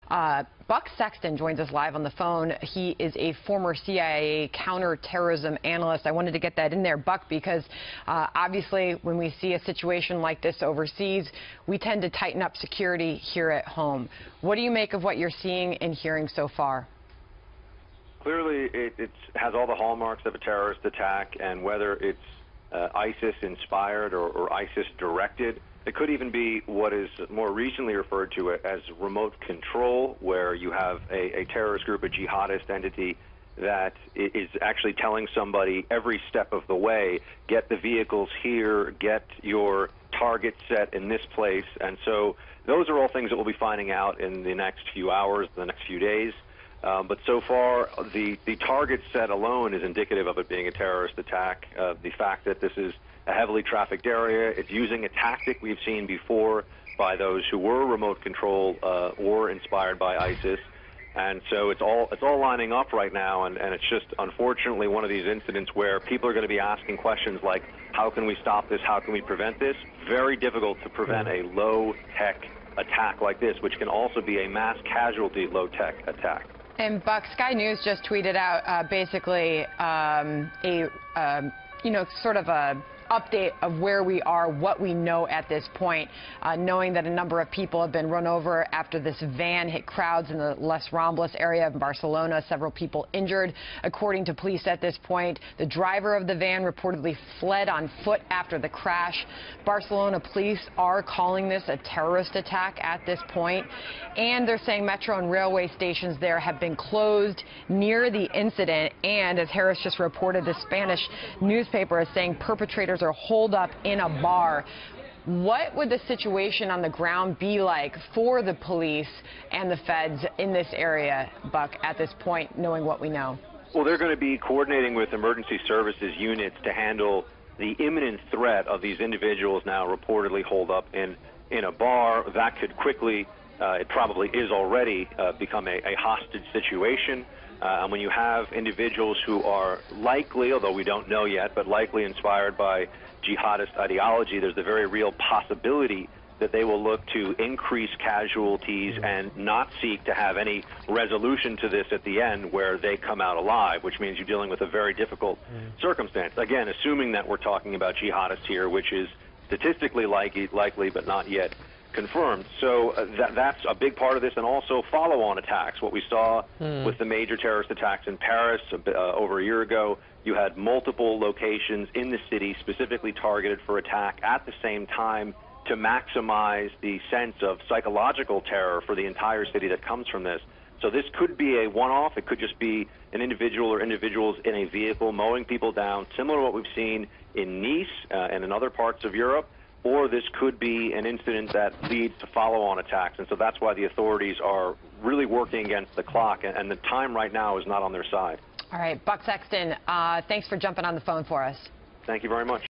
Buck Sexton joins us live on the phone. He is a former CIA counterterrorism analyst. I wanted to get that in there, Buck, because obviously when we see a situation like this overseas, we tend to tighten up security here at home. What do you make of what you're seeing and hearing so far? Clearly, it has all the hallmarks of a terrorist attack, and whether it's ISIS-inspired or ISIS-directed, it could even be what is more recently referred to as remote control, where you have a terrorist group, a jihadist entity, that is actually telling somebody every step of the way, get the vehicles here, get your target set in this place. And so those are all things that we'll be finding out in the next few hours, the next few days. But so far, the target set alone is indicative of it being a terrorist attack. The fact that this is a heavily trafficked area, it's using a tactic we've seen before by those who were remote control or inspired by ISIS. And so it's all lining up right now, and it's just unfortunately one of these incidents where people are going to be asking questions like, how can we stop this? How can we prevent this? Very difficult to prevent a low-tech attack like this, which can also be a mass casualty low-tech attack. And Buck, Sky News just tweeted out basically sort of a update of where we are, what we know at this point, knowing that a number of people have been run over after this van hit crowds in the Les Rambles area of Barcelona. Several people injured. According to police at this point, the driver of the van reportedly fled on foot after the crash. Barcelona police are calling this a terrorist attack at this point, and they're saying metro and railway stations there have been closed near the incident. And as Harris just reported, the Spanish newspaper is saying perpetrators are holed up in a bar. What would the situation on the ground be like for the police and the feds in this area, Buck, at this point, knowing what we know? Well, they're going to be coordinating with emergency services units to handle the imminent threat of these individuals now reportedly holed up in a bar. That could quickly, it probably is already, become a hostage situation. And when you have individuals who are likely, although we don't know yet, but likely inspired by jihadist ideology, there's the very real possibility that they will look to increase casualties and not seek to have any resolution to this at the end where they come out alive, which means you're dealing with a very difficult circumstance. Again, assuming that we're talking about jihadists here, which is statistically likely but not yet confirmed. So that's a big part of this, and also follow-on attacks. What we saw with the major terrorist attacks in Paris over a year ago, you had multiple locations in the city specifically targeted for attack at the same time to maximize the sense of psychological terror for the entire city that comes from this. So this could be a one-off. It could just be an individual or individuals in a vehicle mowing people down, similar to what we've seen in Nice and in other parts of Europe. Or this could be an incident that leads to follow-on attacks. And so that's why the authorities are really working against the clock, and the time right now is not on their side. All right, Buck Sexton, thanks for jumping on the phone for us. Thank you very much.